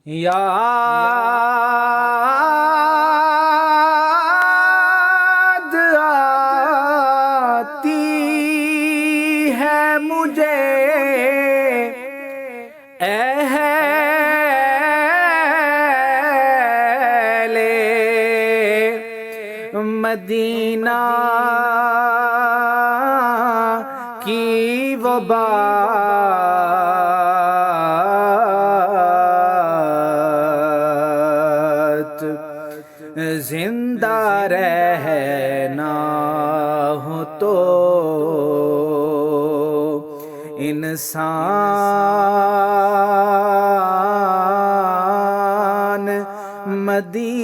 یاد آتی ہے مجھے اہل مدینہ کی وہ بات، زندہ رہنا ہو تو انسان مدینہ